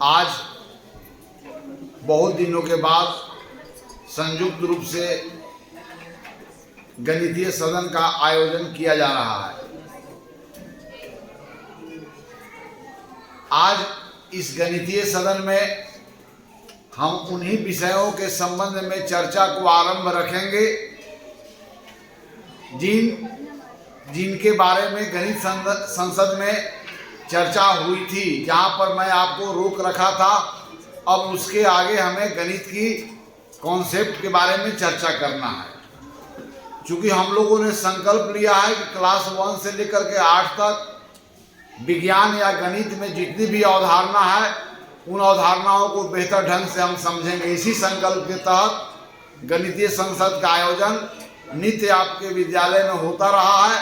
आज बहुत दिनों के बाद संयुक्त रूप से गणितीय सदन का आयोजन किया जा रहा है। आज इस गणितीय सदन में हम उन्हीं विषयों के संबंध में चर्चा को आरंभ रखेंगे जिनके बारे में गणित संसद में चर्चा हुई थी, जहां पर मैं आपको रोक रखा था। अब उसके आगे हमें गणित की कॉन्सेप्ट के बारे में चर्चा करना है। क्योंकि हम लोगों ने संकल्प लिया है कि क्लास 1 से लेकर के 8 तक विज्ञान या गणित में जितनी भी अवधारणा है उन अवधारणाओं को बेहतर ढंग से हम समझेंगे। इसी संकल्प के तहत गणितीय संसद का आयोजन नित्य आपके विद्यालय में होता रहा है।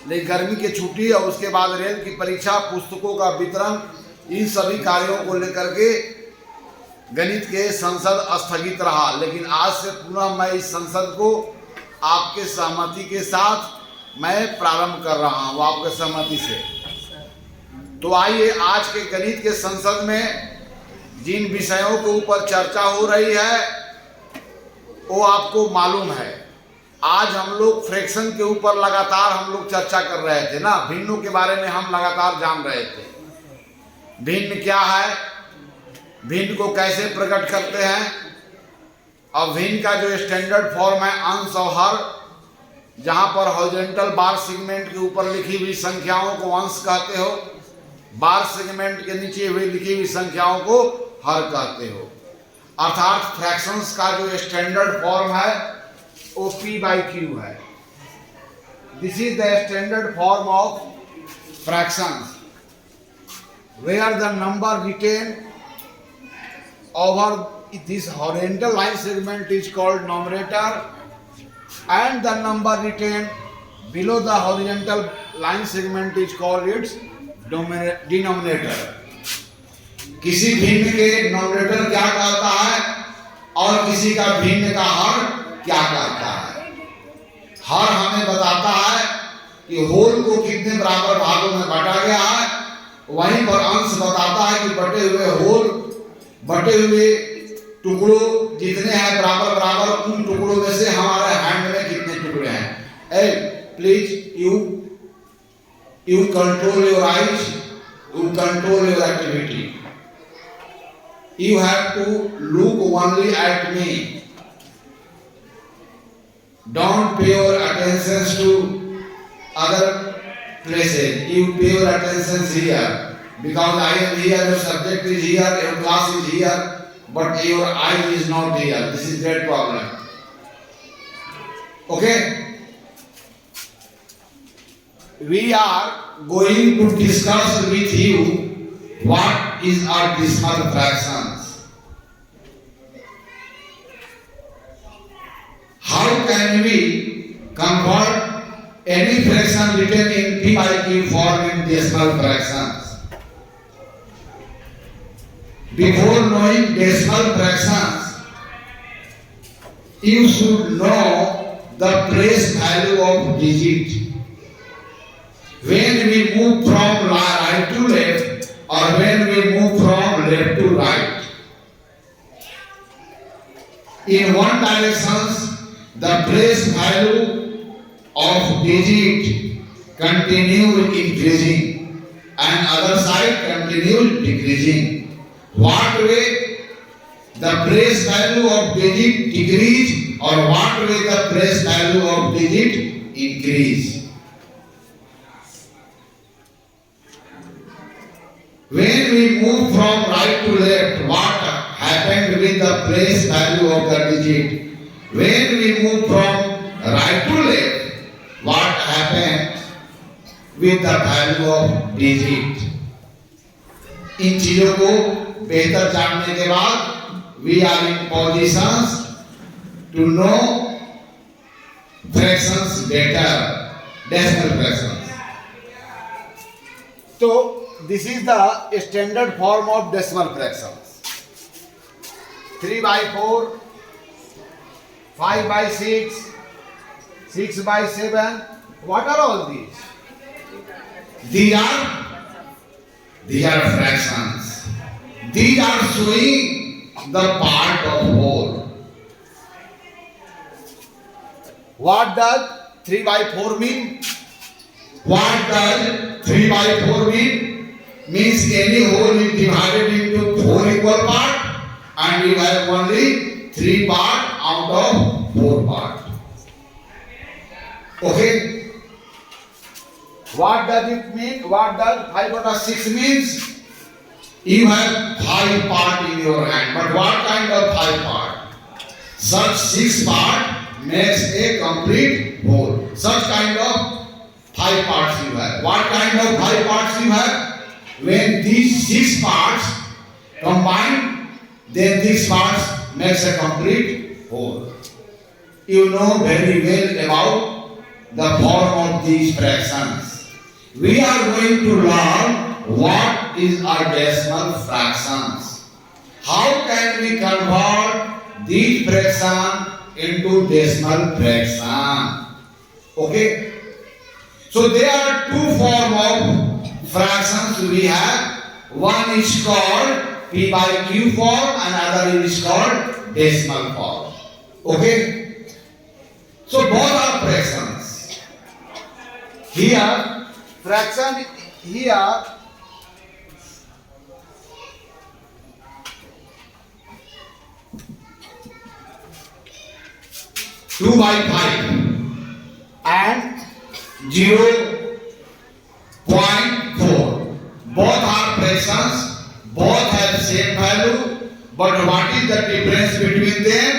लेकिन गर्मी की छुट्टी और उसके बाद रेल की परीक्षा, पुस्तकों का वितरण, इन सभी कार्यों को लेकर के गणित के संसद स्थगित रहा। लेकिन आज से पुनः मैं इस संसद को आपके सहमति के साथ मैं प्रारंभ कर रहा हूँ, आपके सहमति से। तो आइए, आज के गणित के संसद में जिन विषयों के ऊपर चर्चा हो रही है वो आपको मालूम है। आज हम लोग फ्रैक्शन के ऊपर लगातार हम लोग चर्चा कर रहे थे ना, भिन्नों के बारे में हम लगातार जान रहे थे। भिन्न क्या है, भिन्न को कैसे प्रकट करते हैं, और भिन्न का जो स्टैंडर्ड फॉर्म है अंश और हर, जहां पर हॉरिजॉन्टल बार सेगमेंट के ऊपर लिखी हुई संख्याओं को अंश कहते हो, बार सेगमेंट के नीचे हुई लिखी हुई संख्याओं को हर कहते हो। अर्थात फ्रैक्शंस का जो स्टैंडर्ड फॉर्म है वो P/Q है। This is the standard form of fractions, where the number written over this horizontal line segment is called numerator and the number retained below the horizontal line segment is called its denominator। किसी भिन्न के nominator क्या कहता है और किसी का भिन्न का हर क्या कहता है। हर हमें बताता है कि होल को कितने बराबर भागों में बांटा गया है, वहीं पर अंश बताता है कि बटे हुए होल, बटे हुए टुकड़ों जितने हैं बराबर बराबर, उन टुकड़ों में से हमारे हैंड में कितने टुकड़े हैं। A please you control your eyes, you control your activity, you have to look only at me, don't pay your attention to other places, you pay your attention here, because I am here, your subject is here, your class is here, but your eye is not here. This is great problem. Okay, we are going to discuss with you what is our decimal fractions. How can we convert any fraction written in P/Q form in decimal fractions? Before knowing decimal fractions, you should know the place value of digit. When we move from right to left, or when we move from left to right, in one direction the place value of digit continue increasing and other side continue decreasing. What way the place value of digit decrease, or what way the place value of digit increase? When we move from right to left, what happened with the place value of the digit? When we move from right to left, what happened with the value of digit? इन चीजों को बेहतर जानने के बाद we are in positions to know fractions better, decimal fractions. तो this is the standard form of decimal fractions. 3/4, 5/6, 6/7. What are all these? These are fractions. these are showing the part of whole. What does 3 by 4 mean? What does 3 by 4 mean? Means any whole is divided into 4 equal parts and you have only 3 parts out of 4 parts. Okay? What does it mean? What does 5/6 means? You have 5 parts in your hand. But what kind of 5 parts? Such 6 parts makes a complete whole. Such kind of 5 parts you have. What kind of 5 parts you have? When these 6 parts combine, then these parts makes a complete whole. You know very well about the form of these fractions. We are going to learn what is a decimal fractions. How can we convert these fractions into decimal fraction? Okay. So there are 2 forms of fractions we have. One is called P by Q form, another is called decimal form. Okay. So both are fractions. Here fraction here 2 by 5 and 0.4. Both are fractions, both have same value, but what is the difference between them?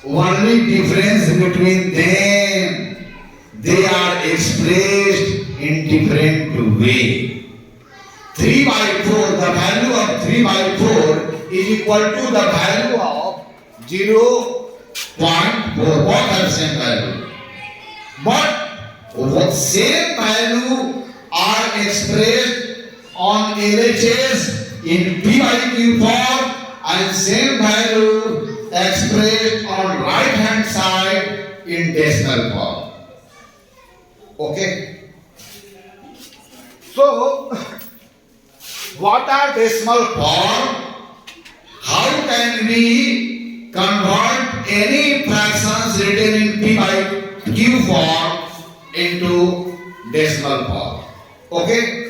Only difference between them, they are expressed in different way. 3 by 4, the value of 3 by 4 is equal to the value of 0.4. Both have same value. But same value are expressed on LHS in P by Q form and same value expressed on right hand side in decimal form. Okay. So, what are decimal form? How can we convert any fractions written in P by Q form into decimal form? Okay.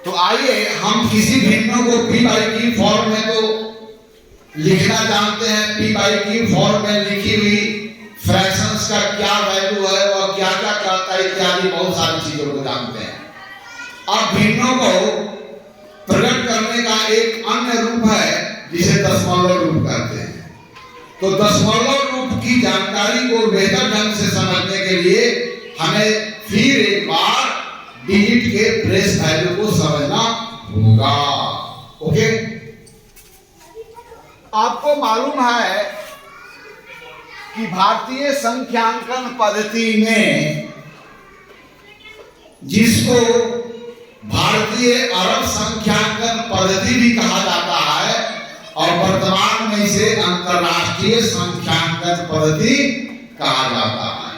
तो आइए हम किसी भिन्नों को P by Q form में तो लिखना जानते हैं. P by Q फॉर्म में लिखी हुई फ्रैक्शंस का क्या वैल्यू है और क्या क्या करता है इत्यादि बहुत सारी चीजों को जानते हैं. अब भिन्नों को प्रकट करने का एक अन्य रूप है जिसे दशमलव रूप कहते हैं. तो दशमलव रूप की जानकारी को बेहतर ढंग से समझने के लिए हमें फिर एक बार डिजिट के प्लेस वैल्यू को समझना होगा. ओके. आपको मालूम है कि भारतीय संख्यांकन पद्धति में जिसको भारतीय अरब संख्यांकन पद्धति भी कहा जाता है और वर्तमान में इसे अंतरराष्ट्रीय संख्यांकन पद्धति कहा जाता है.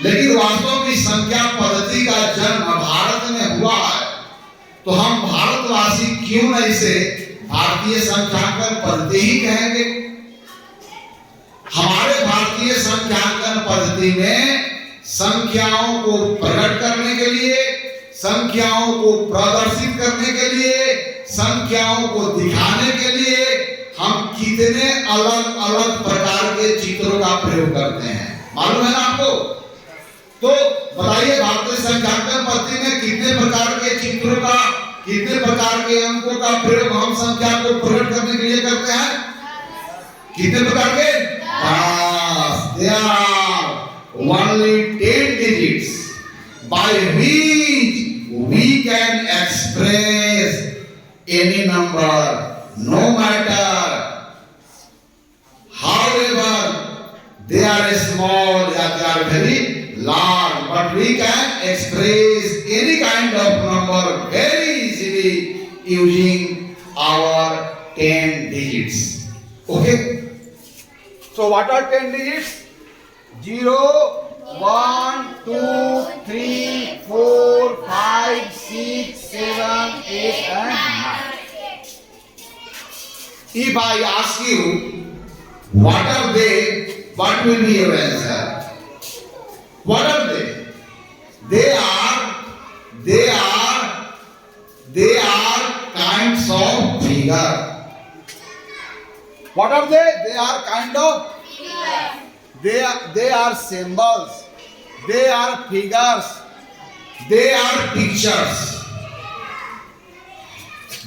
लेकिन वास्तव में संख्या पद्धति का जन्म भारत में हुआ है. तो हम भारतवासी क्यों न इसे भारतीय संख्यांकन पद्धति ही कहेंगे. हमारे भारतीय संख्यांकन पद्धति में संख्याओं को प्रकट करने के लिए, संख्याओं को प्रदर्शित करने के लिए, संख्याओं को दिखाने के लिए हम कितने अलग अलग प्रकार के चित्रों का प्रयोग करते हैं मालूम है ना आपको. तो बताइए भारतीय संख्यांकन पद्धति में कितने प्रकार के चित्रों का, कितने प्रकार के अंकों का प्रयोग हम संख्या को प्रकट करने के लिए करते हैं. कितने प्रकार के? There are only 10 digits by which we can express any number, no matter however they are small or they are very large, but we can express any kind of number very easily using our 10 digits. Okay. So what are 10 digits? 0, 1, 2, 3, 4, 5, 6, 7, 8 and 9. If I ask you, what are they? What will be your answer? What are they? They are kinds of figure. What are they? They are kind of figures. They are symbols. They are figures. They are pictures.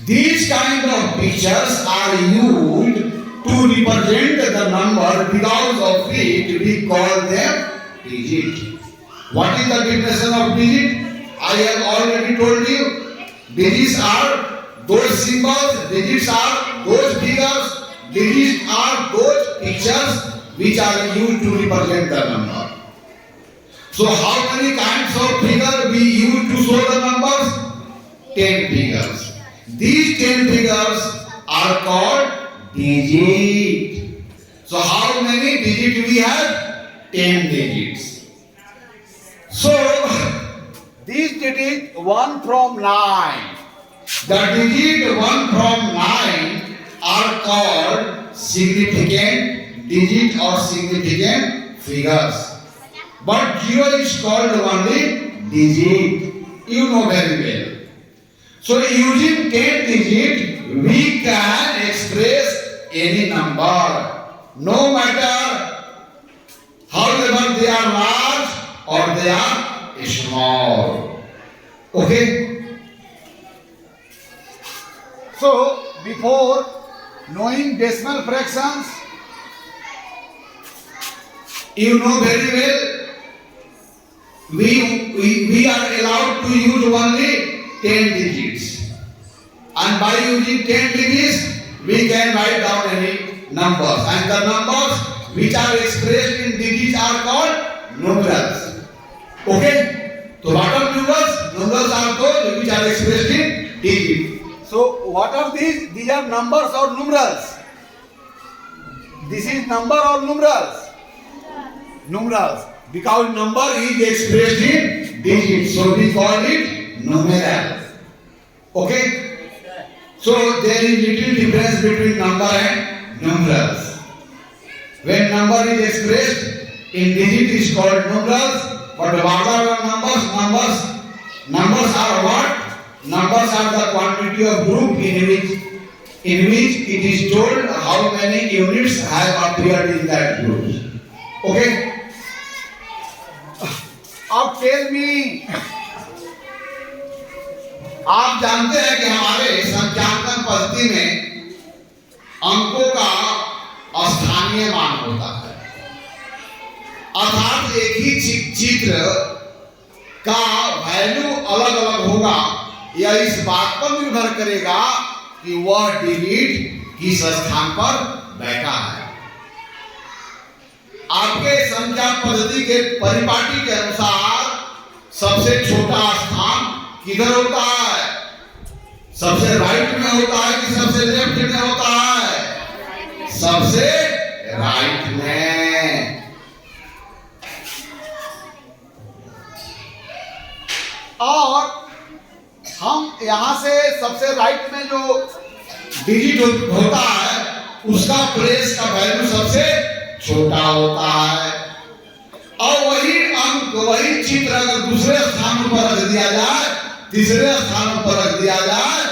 These kind of pictures are used to represent the number. Because of it, we call them digit. What is the definition of digit? I have already told you. Digits are those symbols. Digits are those figures. Digits are those pictures which are used to represent the number. So how many kinds of figures we use to show the numbers? 10 figures. These 10 figures are called digit. So how many digits we have? 10 digits. So these digits 1 from 9. The digit 1 from 9 are called significant digit or significant figures. But 0 is called only digit. You know very well. So using 10 digit, we can express any number, no matter however they are large or they are small. Okay? So before knowing decimal fractions, you know very well, we are allowed to use only 10 digits. And by using 10 digits, we can write down any numbers. And the numbers which are expressed in digits are called numerals. Okay? So what are numbers? Numbers are those which are expressed in digits. So what are these? These are numbers or numerals? This is number or numerals? Numerals. Because number is expressed in digits. So we call it numeral. Okay? So there is little difference between number and numerals. When number is expressed in digit is called numerals. But what are numbers? Numbers are what? Numbers are the quantity of group in which it is told how many units have appeared in that group. Okay? अब tell me, आप जानते हैं कि हमारे संख्यांकन पद्धति में अंकों का स्थानीय मान होता है, अर्थात एक ही चित्र का वैल्यू अलग अलग होगा। यह इस बात पर निर्भर करेगा कि वह डिजिट किस स्थान पर बैठा है। आपके संख्या पद्धति के परिपाटी के अनुसार सबसे छोटा स्थान किधर होता है? सबसे राइट में होता है कि सबसे लेफ्ट में होता है? सबसे राइट में। और हम यहां से सबसे राइट में जो डिजिट होता है उसका प्लेस का वैल्यू सबसे छोटा होता है। और वही अंक, वही चित्र अगर दूसरे स्थान पर रख दिया जाए, तीसरे स्थान पर रख दिया जाए,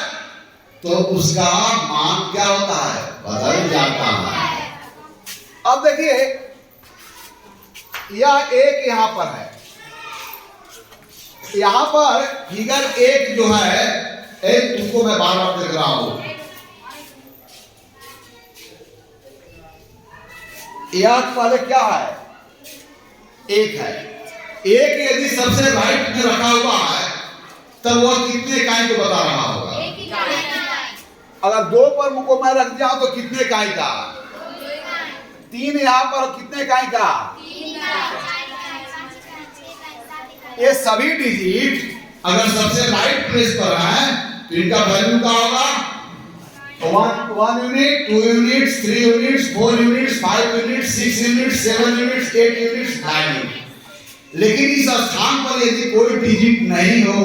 तो उसका मान क्या होता है? बदल जाता है। अब देखिए, यह एक यहां पर है, यहां पर फिगर 1 जो है, एक तुमको मैं बार बार देख रहा हूं, यह पहले क्या है? 1 है। 1 यदि सबसे राइट में रखा हुआ है तब वह कितने इकाई को बता रहा होगा? अगर 2 पर मुझको मैं रख दिया तो कितने इकाई का? 3 यहाँ पर कितने इकाई का? ये सभी डिजिट अगर सबसे राइट प्लेस पर है तो इनका वैल्यू क्या होगा? 1 unit, 2 units, 3 units, 4 units, 5 units, 6 units, 7 units, 8 units, 9 units. लेकिन इस स्थान पर यदि कोई डिजिट नहीं हो,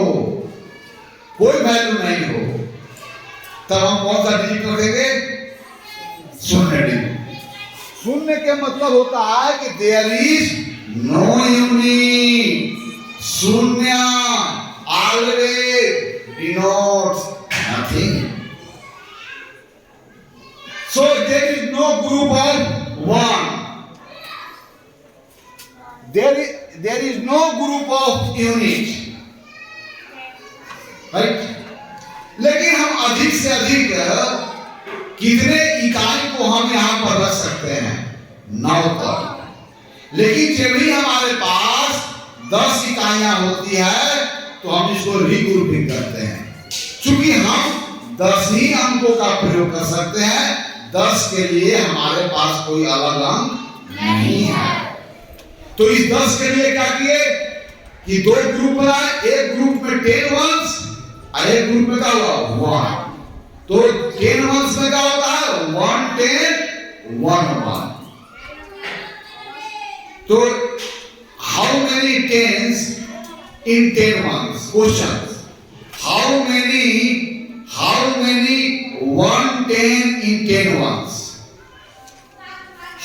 कोई वैल्यू नहीं हो, तब हम कौन सा डिजिट रखेंगे? शून्य डिजिट। शून्य के मतलब होता है कि देयर इज नो यूनिट। शून्य always denotes nothing. So there is no group of one. There is no group of unit. Right? लेकिन हम अधिक से अधिक कितने इकाई को हम यहाँ पर रख सकते हैं? 9 तक। लेकिन जब भी हमारे पास 10 इकाइयां होती है तो हम इसको रीग्रुपिंग करते हैं। चूंकि हम 10 ही अंकों का प्रयोग कर सकते हैं, 10 के लिए हमारे पास कोई अलग अंक नहीं है। तो इस 10 के लिए क्या किए कि 2 ग्रुप बनाए। एक ग्रुप में 10 वंस और एक ग्रुप में क्या हुआ 1। तो 10 वंस में क्या होता है 1 10 1 1। तो how many tens in 10 ones? Question, how many 1 10 in 10 ones?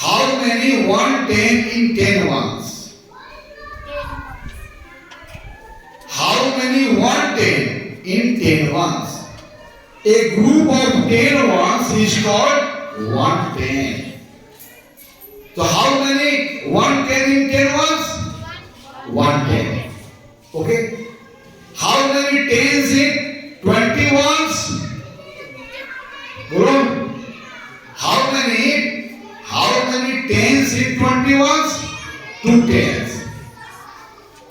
How many 1 10 in 10 ones? How many 1 10 in 10 ones? A group of 10 ones is called 1 10. So how many 1 10 in 10 ones? 1 10. Okay. How many 10s in 20 ones? बोलो, how many tens in 20 ones? 2 tens.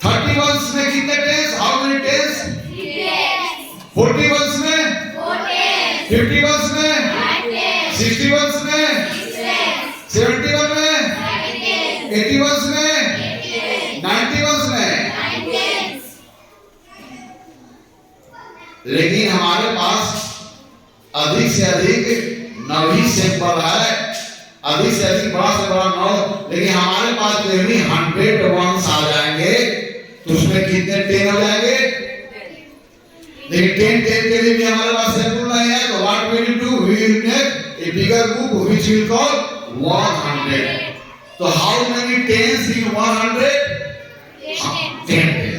30 ones में कितने tens? How many tens? 40 ones में? 50 ones में? 60 ones में? 70 ones में? 80 ones में? 90 ones में? लेकिन हमारे पास अधिक से अधिक 9 ही सैंपल है, अधिक से अधिक बड़ा से बड़ा 9। लेकिन हमारे पास जो भी 100 वंस आ जाएंगे तो उसमें कितने 10 हो जाएंगे? लेकिन 10 के लिए भी हमारे पास सैंपल नहीं है। तो what we will do? We will make a bigger group which will call 100। तो how many 10s in 100? 10 10s।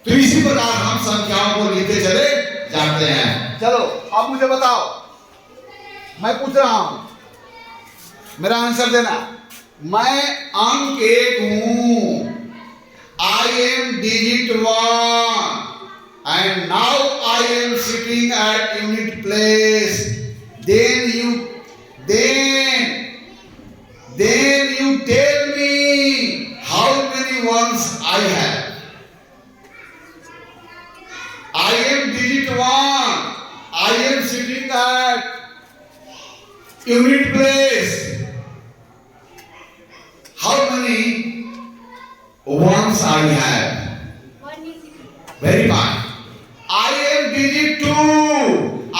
तो इसी प्रकार हम संख्याओं को लिखते चले जाते हैं। चलो अब मुझे बताओ, मैं पूछ रहा हूं, मेरा आंसर देना। मैं अंक 1 हूं, I am digit 1 and now I am sitting at unit place. Then you tell me how many ones I have. I am digit 1. I am sitting at unit place. How many ones I have? Very fine. I am digit 2.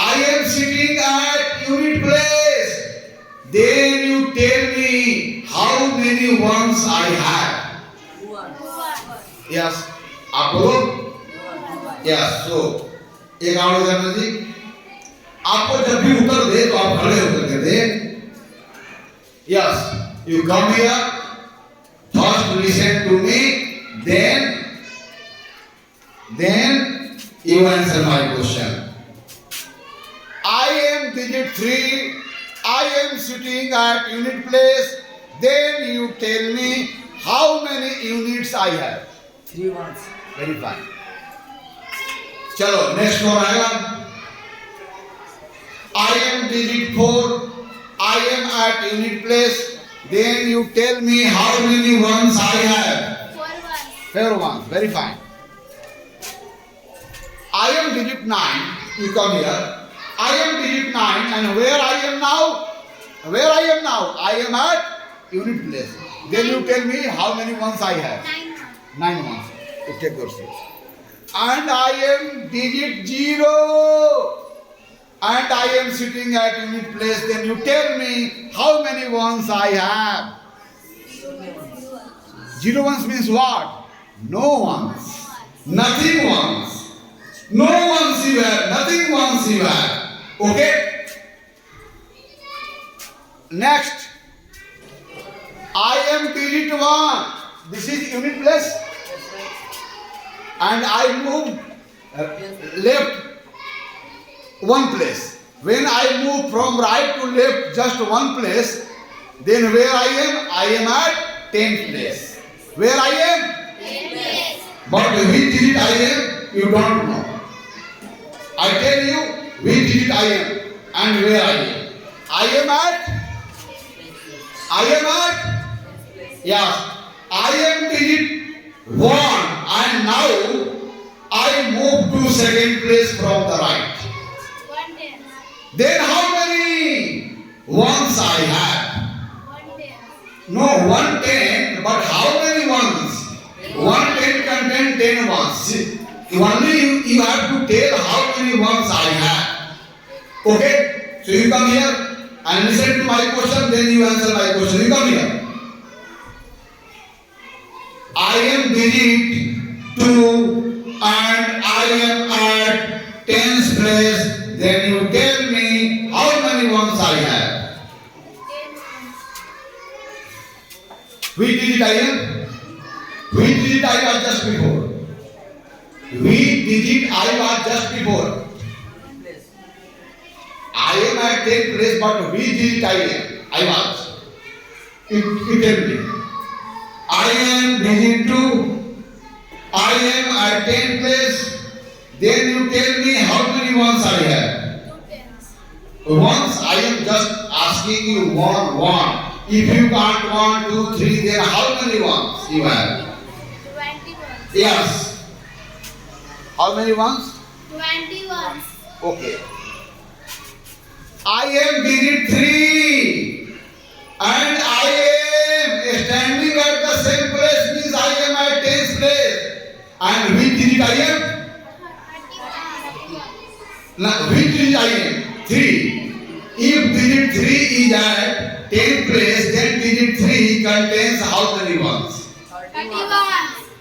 I am sitting at unit place. Then you tell me how many ones I have. Yes. आप बोलो। Yes. तो एक और example जी, आपको जब भी उत्तर दे तो आप खड़े होकर के दे। Yes, you come here, first listen to me, then you answer my question. I am digit 3, I am sitting at unit place, then you tell me how many units I have. 3 ones। Very fine. चलो next कौन आएगा? I am digit 4, I am at unit place, then you tell me how many ones I have. 4 ones। Very fine. I am digit 9, you come here, I am digit 9 and where I am now? I am at unit place, then you tell me how many ones I have. 9 ones। You take your seat. And I am digit 0. and I am sitting at unit place, then you tell me how many ones I have. 0 ones means what? No ones. Nothing ones. No ones you have. Nothing ones you have. Okay? Next. I am digit 1. This is unit place. And I move left 1 place. When I move from right to left just 1 place, then where I am at 10th place. Where I am? 10th place. But which digit I am, you don't know. I tell you which digit I am and where I am. I am at? Yes. I am digit 1 and now I move to 2nd place from the right. 110. Then how many ones I have? 110. No, 110, but how many ones? 110 contain 10 ones. Only you have to tell how many ones I have. Okay? So you come here and listen to my question, then you answer my question. You come here. I am digit 2 and I am at 10th place. Then you tell me how many ones I have. 10. Which digit I am? Which digit I was just before? Which digit I was just before? I am at 10th place, but which digit I was? You tell me. I am digit 2. I am at 10th place. Then you tell me how many ones I have. 2 tens. Once I am just asking you one. If you can't 1, 2, 3, then how many ones you have? 21. Yes. How many ones? 21. Okay. I am digit 3 and I am standing at the same place, means I am at 10th place. And which digit I am? 31. Now, which digit I am? 3. If digit 3 is at 10th place, then digit 3 contains how many ones? 31.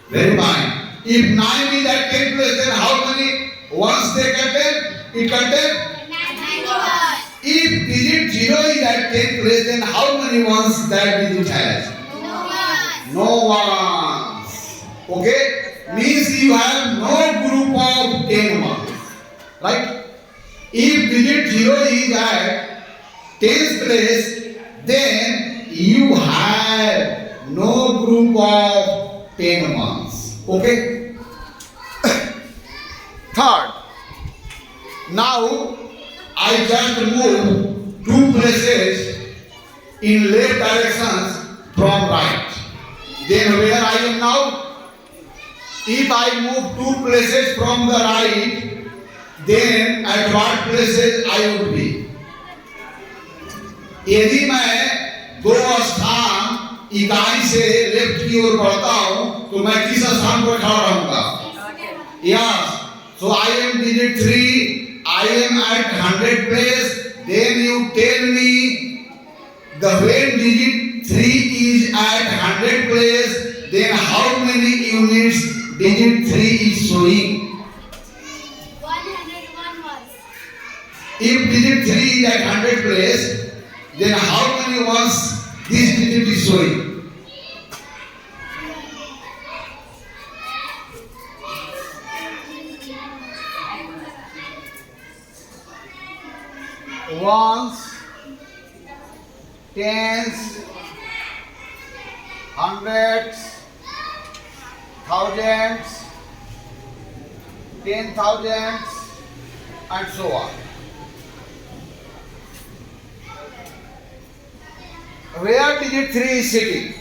Very fine. If 9 is at 10th place, then how many ones they contain? It contains? 91. If digit 0 is at 10th place, then how many ones that digit has? No one. No ones. Okay? Means you have no group of 10 ones. Right? If digit 0 is at 10th place, then you have no group of 10 ones. Okay? Third, now I just move 2 places in left directions from right. Then where I am now? If I move 2 places from the right, then at what places I would be? यदि मैं 2 स्थान इकाई से left की ओर बढ़ता हूं तो मैं किस स्थान पर खड़ा रहूंगा? Yes. So I am digit 3. I am at 100 place. Then you tell me the when digit 3 is at 100 place, then how many units digit 3 is showing? 101 ones. If digit 3 is at 100 place, then how many ones this digit is showing? Ones, tens, hundreds, thousands, 10,000s, and so on. Where digit 3 is sitting?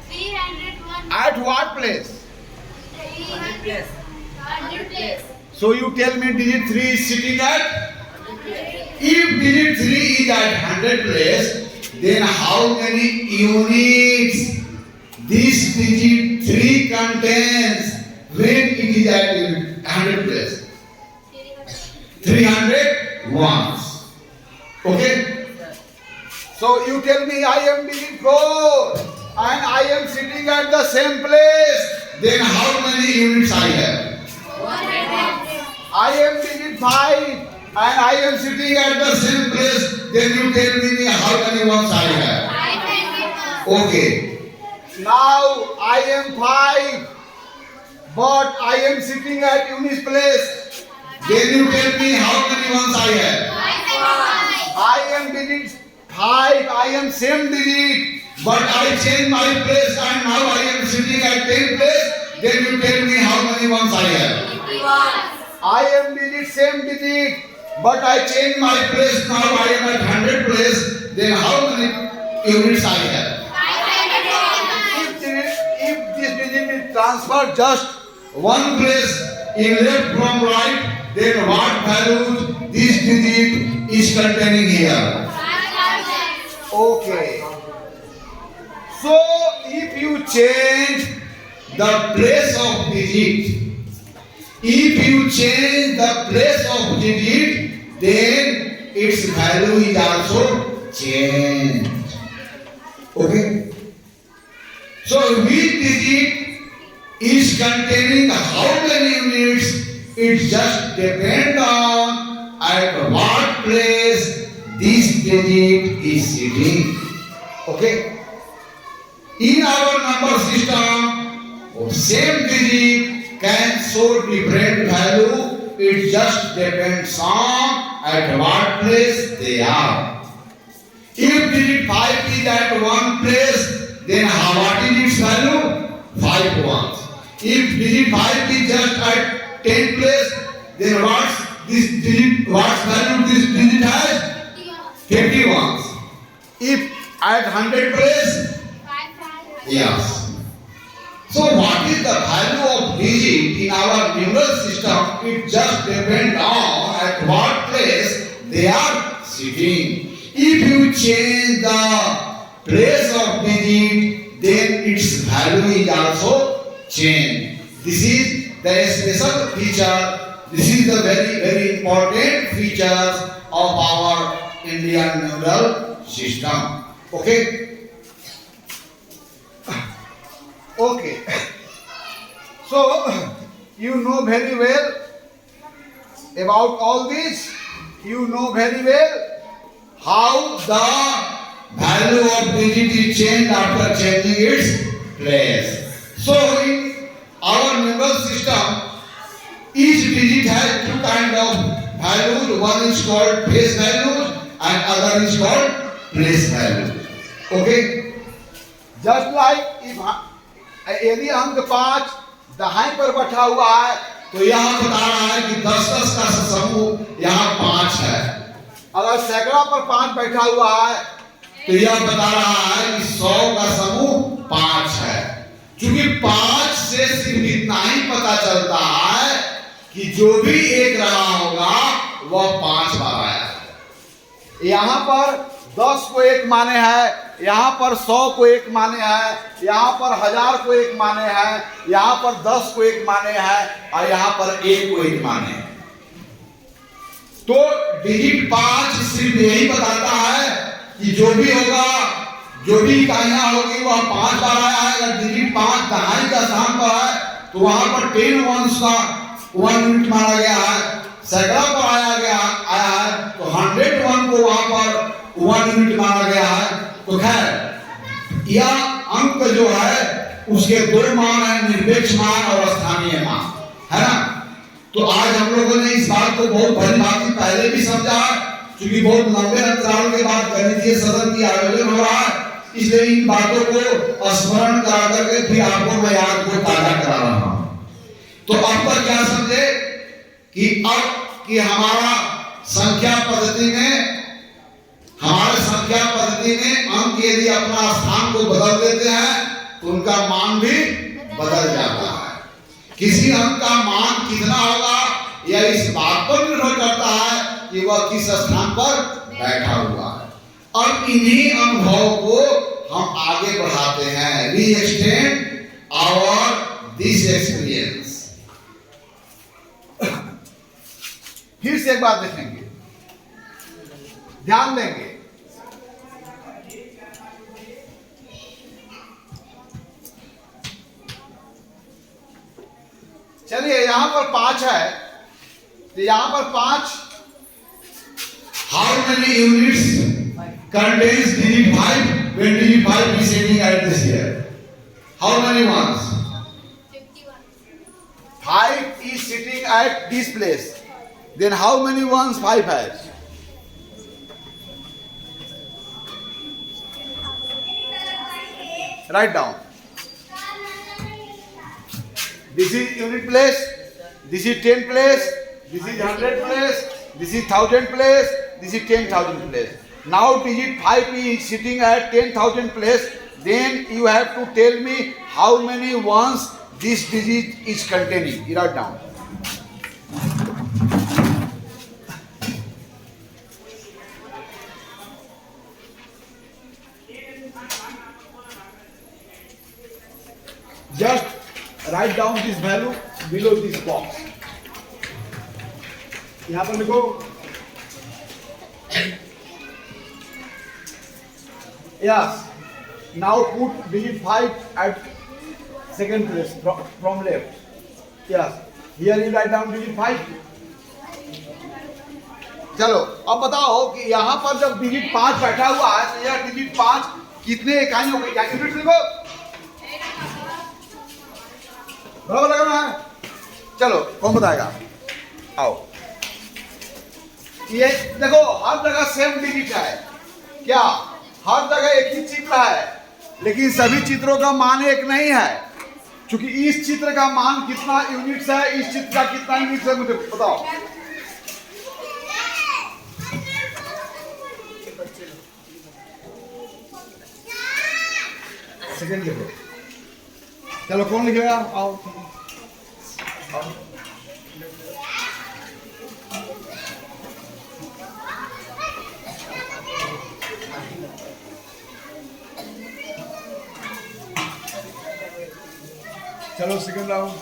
301. At what place? 300 place. So you tell me digit 3 is sitting at? If digit 3 is at 100 place, then how many units this digit 3 contains when it is at 100 place? 301. once. Okay? So you tell me I am digit 4 and I am sitting at the same place. Then how many units I have? I am digit 5 and I am sitting at the same place. Then you tell me how many ones I have? Okay. Now I am 5 but I am sitting at Uni's place. Then you tell me how many ones I have? I am digit 5, I am same digit, but I change my place and now I am sitting at 10 place. Then you tell me how many ones I have? I am digit same digit, but I change my place now I am at 100 place. Then how many units I have? If this digit is transferred just one place in left from right, then what value this digit is containing here? Okay. So if you change the place of digit, then its value is also changed. Okay. So which digit is containing how many units? It just depends on at what place this digit is sitting. Okay. In our number system, same digit can show different value. It just depends on at what place they are. If digit 5 is at one place, then what is its value? 5 ones. If digit 5 is just at 10 place, then what's value this digit has? 50 ones. If at 100 place, yes. So what is the value of digit in our numeral system? It just depends on at what place they are sitting. If you change the place of digit, then its value is also changed. This is the special feature. This is the very important features of our Indian numeral system. Okay? Okay. So, you know very well about all this. You know very well how the value of digit is changed after changing its place. So, in our numeral system, each digit has two kinds of values. One is called place value and other is called place value. Okay? Just like if यदि अंक 5 दाहिने पर बैठा हुआ है तो यहाँ बता रहा है कि 10-10 का समूह यहाँ 5 है। अगर सैकड़ा पर 5 बैठा हुआ है तो यह बता रहा है कि 100 का समूह 5 है। क्योंकि 5 से सिर्फ इतना ही पता चलता है कि जो भी एक रहा होगा वह 5 बार आया है। यहाँ पर 10 को एक माने है, यहाँ पर 100 को एक माने है, यहाँ पर 1000 को एक माने है, यहाँ पर 10 को एक माने है और यहाँ पर 1 को एक माने है। तो डिजिट 5 सिर्फ यही बताता है कि जो भी होगा, जो भी इकाइयां होगी वह 5 बार आया है। अगर डिजिट 5 दहाई का स्थान पर है तो वहां पर 10 वंस का 1 यूनिट माना गया है। सैकड़ा पर आया है तो 101 को वहां पर 1 यूनिट माना गया है। तो खैर यह अंक जो है उसके दो मान है, निरपेक्ष मान और स्थानीय मान, है ना। तो आज हम लोगों ने इस बात को बहुत भली भांति पहले भी समझा, क्योंकि बहुत लंबे अंतराल के बाद गणितीय सदन की आयोजन हो रहा है, इसलिए इन बातों को स्मरण करा करके फिर आपको मैं याद को ताजा करा रहा हूँ। तो अब तक क्या समझे कि हमारा संख्या पद्धति में अंक यदि अपना स्थान को बदल देते हैं तो उनका मान भी बदल जाता है। किसी अंक का मान कितना होगा यह इस बात पर निर्भर करता है कि वह किस स्थान पर बैठा हुआ है। और इन्हीं अनुभव को हम आगे बढ़ाते हैं। We extend our this experience. फिर से एक बात देखेंगे, ध्यान देंगे। चलिए यहां पर 5 है, तो यहां पर 5 How many units contains digit 5 when digit 5 is sitting at this here? How many ones? 51. 5 is sitting at this place. Then how many ones 5 has? Write down. This is unit place, this is 10 place, this is 100 place, this is 1000 place, this is 10,000 place. Now digit 5 is sitting at 10,000 place. Then you have to tell me how many ones this digit is containing. You write down. Just write down this value below this box. यहाँ पर लिखो yes. Now put digit 5 at second place from left. Yes. Here you write down digit 5. चलो अब बताओ कि यहाँ पर जब डिजिट 5 बैठा हुआ है तो यह डिजिट 5 कितने इकाई हो गई? क्या यूनिट लिखो, बराबर लगाना है। चलो कौन बताएगा? आओ, ये देखो हर जगह सेम डिजिट है क्या? हर जगह एक ही चित्र है, लेकिन सभी चित्रों का मान एक नहीं है। क्योंकि इस चित्र का मान कितना यूनिट्स है, इस चित्र का कितना यूनिट्स है, मुझे बताओ। सेकंड लिखो। चलो कौन लिखेगा? आओ, आओ। चलो सेकंड राउंड।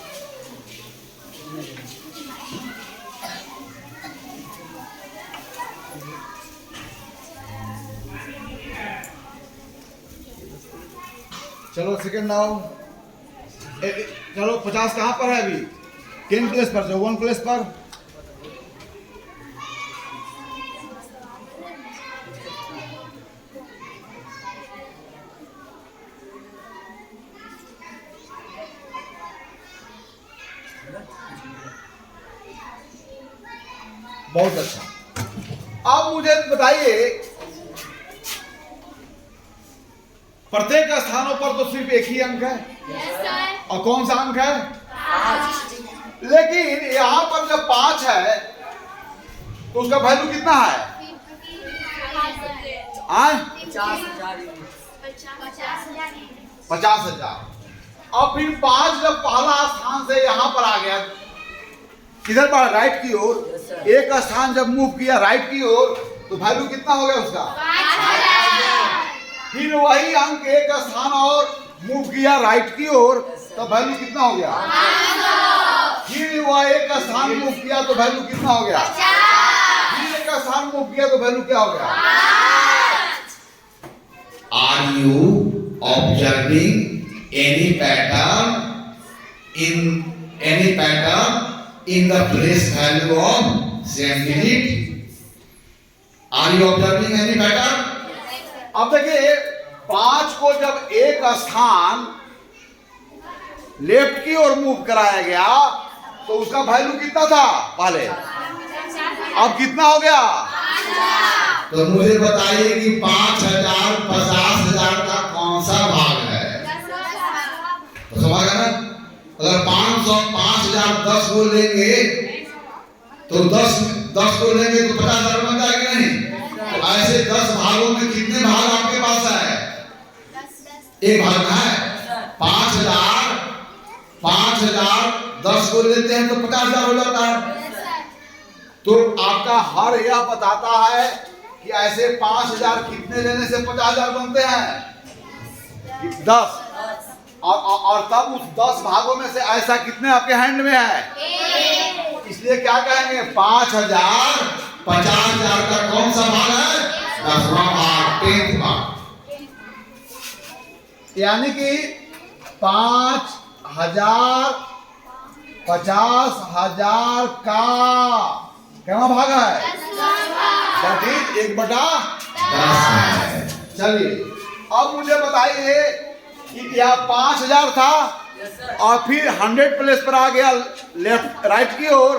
चलो सेकंड राउंड। चलो 50 कहाँ पर है अभी? 10 प्लेस पर, जो 1 प्लेस पर। बहुत अच्छा। अब मुझे बताइए, प्रत्येक स्थानों पर तो सिर्फ एक ही अंक है। Yes, sir. और कौन सा अंक है? 5. लेकिन यहाँ पर जब 5 है तो उसका वैल्यू कितना है? 50,000। अब फिर 5 जब पहला स्थान से यहाँ पर आ गया, किधर पर? राइट की ओर। एक स्थान जब मूव किया राइट की ओर तो वैल्यू कितना हो गया उसका? 5,000. फिर वही अंक एक स्थान और मूव किया राइट की ओर तो वैल्यू कितना हो गया? 500. फिर वह एक स्थान मूव किया तो वैल्यू कितना हो गया? 50. फिर एक स्थान मूव किया तो वैल्यू क्या हो गया? 5. Are you observing any pattern in the place value of same digit? Are you observing any pattern? अब देखिए 5 को जब एक स्थान लेफ्ट की ओर मूव कराया गया तो उसका वैल्यू कितना था पहले? अब कितना हो गया? तो मुझे बताइए कि 5,000 50,000 का कौन सा भाग है? तो समझ गए ना? अगर 500 5,000 10 को लेंगे तो 10 को लेंगे तो 50,000 बन जाएगा नहीं? तो ऐसे 10 भागों में कितने भाग आपके पास है? एक भाग है। 5,000 10 को लेते हैं तो 50,000 हो जाता है। तो आपका हर यह बताता है कि ऐसे 5,000 कितने लेने से 50,000 बनते हैं? 10। और तब उस 10 भागों में से ऐसा कितने आपके हैंड में है? इसलिए क्या कहेंगे? 5,000 50,000 का कौन सा भाग है? 10वां भाग, 10th भाग। यानी कि 5,000 50,000 का क्या भाग है? 1/10 है। चलिए अब मुझे बताइए कि यह 5,000 था और फिर 100 प्लेस पर आ गया लेफ्ट राइट की ओर,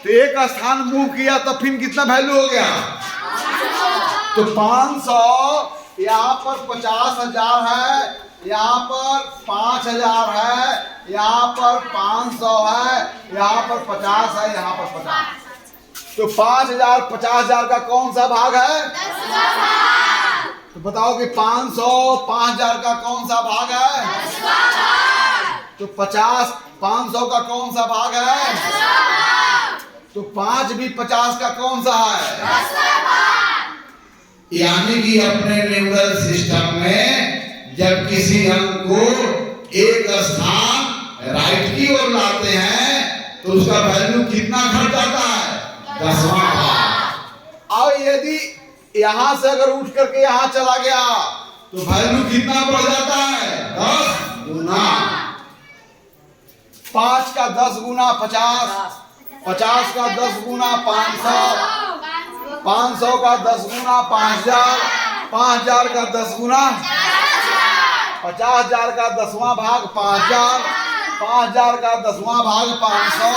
तो एक स्थान मूव किया तो फिर कितना वैल्यू हो गया? तो 500, यहाँ पर 50,000 है, यहाँ पर 5,000 है, यहाँ पर 500 है, यहाँ पर 50 है, यहाँ पर 50। तो 5,000 50,000 का कौन सा भाग है? तो बताओ कि 500 5,000 का कौन सा भाग है? तो 50 500 का कौन सा भाग है? तो 5 भी 50 का कौन सा है? यानी कि अपने न्यूमरल सिस्टम में जब किसी अंक को एक स्थान राइट की ओर लाते हैं तो उसका वैल्यू कितना घट जाता है? 10वां भाग। और यदि यहां से अगर उठ करके यहां चला गया तो वैल्यू कितना बढ़ जाता है? 10 गुना। 5 का 10 गुना 50, 50 का 10 गुना 500, 500 का 10 गुना 5,000, 5,000 का 10 गुना 50,000 का 10वां भाग 5,000, 5,000 का 10वां भाग 500,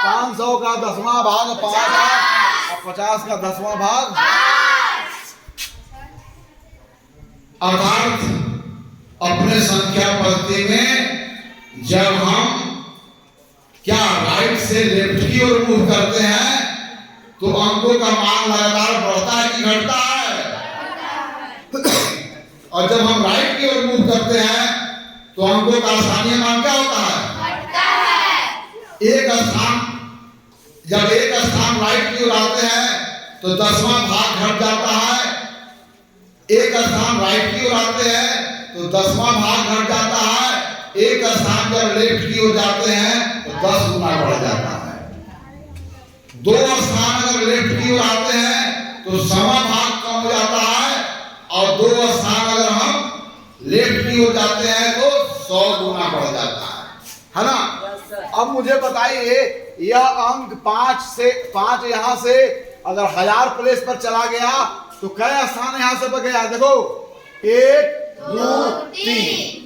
500 का 10वां भाग 5,000 और 50 का 10वां भाग। अर्थात अपने संख्या पद्धति में जब हम क्या राइट से लेफ्ट की ओर मूव करते हैं तो अंकों का मान लगातार बढ़ता है कि घटता है? और जब हम राइट की ओर मूव करते हैं तो अंकों का स्थानीय मान क्या होता है? एक स्थान, जब एक स्थान राइट की ओर आते हैं तो 10वां भाग घट जाता है, एक स्थान राइट की ओर आते हैं तो 10वां भाग घट जाता है, एक स्थान जब लेफ्ट की ओर जाते हैं तो 10 गुना बढ़ जाता है। 2 स्थान अगर लेफ्ट की ओर आते हैं तो 1.25 भाग कम हो जाता है, और 2 स्थान अगर हम लेफ्ट की ओर जाते हैं तो 100 गुना बढ़ जाता है ना? अब मुझे बताइए यह अंक 5 यहां से अगर 1000 प्लेस पर चला गया तो कई स्थान यहां से गया? देखो 1 2 3,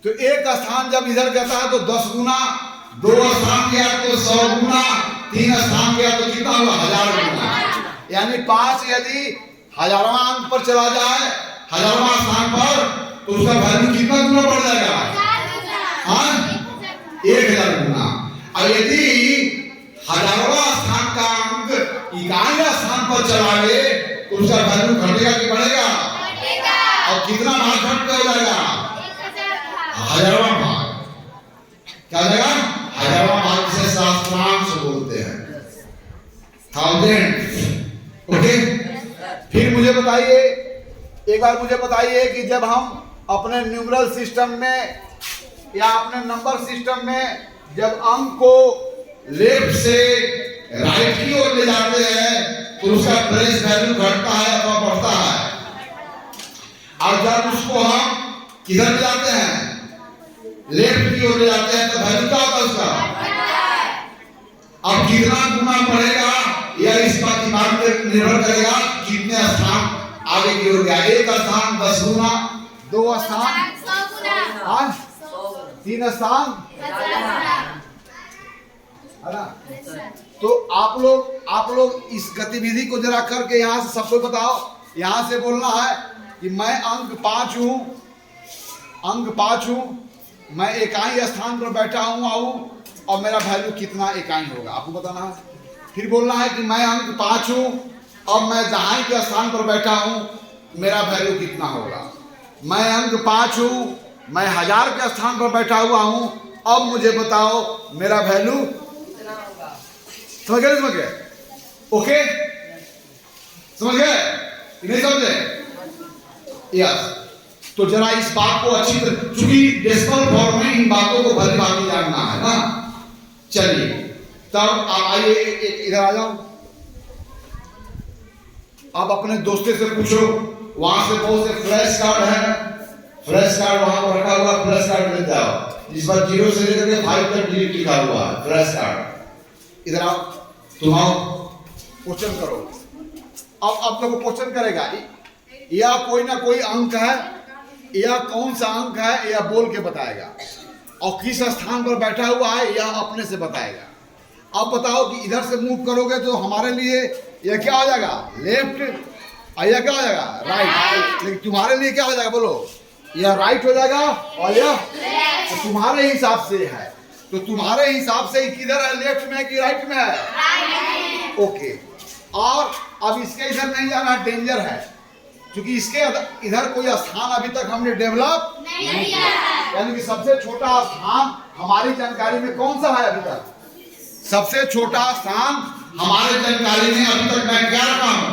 तो एक स्थान जब इधर जाता है तो 10 गुना, 2 स्थान गया तो 100 गुना, 3 स्थान गया तो कितना हुआ? 1000 गुना। यानी 5 यदि 1000वां अंक पर चला जाए 1000वां स्थान पर तो उसका वैल्यू कितना गुना बढ़ जाएगा? हाँ, 1000 गुना। और यदि 1000वां स्थान का अंक 91 स्थान पर चला गए तो उसका वैल्यू घटेगा कि बढ़ेगा? और कितना भाग घट हो जाएगा? 1000वां भाग। क्या जाएगा? 1000वां भाग से शास्त्रांश बोलते हैं, 1000। ओके, फिर मुझे बताइए, एक बार मुझे बताइए कि जब हम अपने न्यूमरल सिस्टम में या अपने नंबर सिस्टम में जब अंक को लेफ्ट से राइट की ओर ले जाते हैं तो उसका प्लेस वैल्यू घटता है अथवा बढ़ता है, और जब उसको हम किधर ले जाते हैं? लेफ्ट की ओर ले जाते हैं तो वैल्यू क्या होता है उसका? अब कितना गुना बढ़ेगा या इस बात पर निर्भर करेगा कितने स्थान आगे की ओर गया। एक स्थान 10 गुना, 2 स्थान 3 स्थान है ना? तो आप लोग इस गतिविधि को जरा करके यहाँ से सबको बताओ। यहाँ से बोलना है कि मैं अंक 5 हूँ, मैं इकाई स्थान पर बैठा हूँ आऊँ और मेरा वैल्यू कितना इकाई होगा आपको बताना है। फिर बोलना है कि मैं अंक 5 हूँ, अब मैं जहाँ के स्थान पर बैठा हूँ मेरा वैल्यू कितना होगा। मैं अंक 5 हूँ, मैं 1000 के स्थान पर बैठा हुआ हूँ, अब मुझे बताओ मेरा वैल्यू समझ गए? ओके, समझ गए? नहीं समझे? यस। तो जरा इस बात को अच्छी तरह, चूंकि डेसिमल फॉर्म में इन बातों को भली भांति जानना है ना। चलिए तब आप आइए इधर आ जाओ। अब अपने दोस्तों से पूछो, वहां से बहुत से फ्लैश कार्ड है, फ्लैश कार्ड वहां पर रखा हुआ, फ्लैश कार्ड लेते आओ जिस पर 0 से लेकर के 5 तक डिजिट लिखा हुआ है, फ्लैश कार्ड। इधर आओ, तुम आओ, क्वेश्चन करो। अब आप लोग क्वेश्चन करेगा, या कोई ना कोई अंक है, या कौन सा अंक है, या बोल के बताएगा, और किस स्थान पर बैठा हुआ है यह अपने से बताएगा। अब बताओ कि इधर से मूव करोगे तो हमारे लिए यह क्या हो जाएगा, लेफ्ट, और यह क्या हो जाएगा, राइट। लेकिन तुम्हारे लिए क्या हो जाएगा, बोलो, यह राइट हो जाएगा और यह तो तुम्हारे हिसाब से है। तो तुम्हारे हिसाब से किधर है, लेफ्ट में कि राइट में है? ओके। और अब इसके इधर नहीं जाना, डेंजर है, क्योंकि इसके इधर कोई स्थान अभी तक हमने डेवलप नहीं किया है। यानी कि सबसे छोटा स्थान हमारी जानकारी में कौन सा है अभी तक? सबसे छोटा स्थान हमारे जानकारी में अभी तक मैं क्या रखा हूं,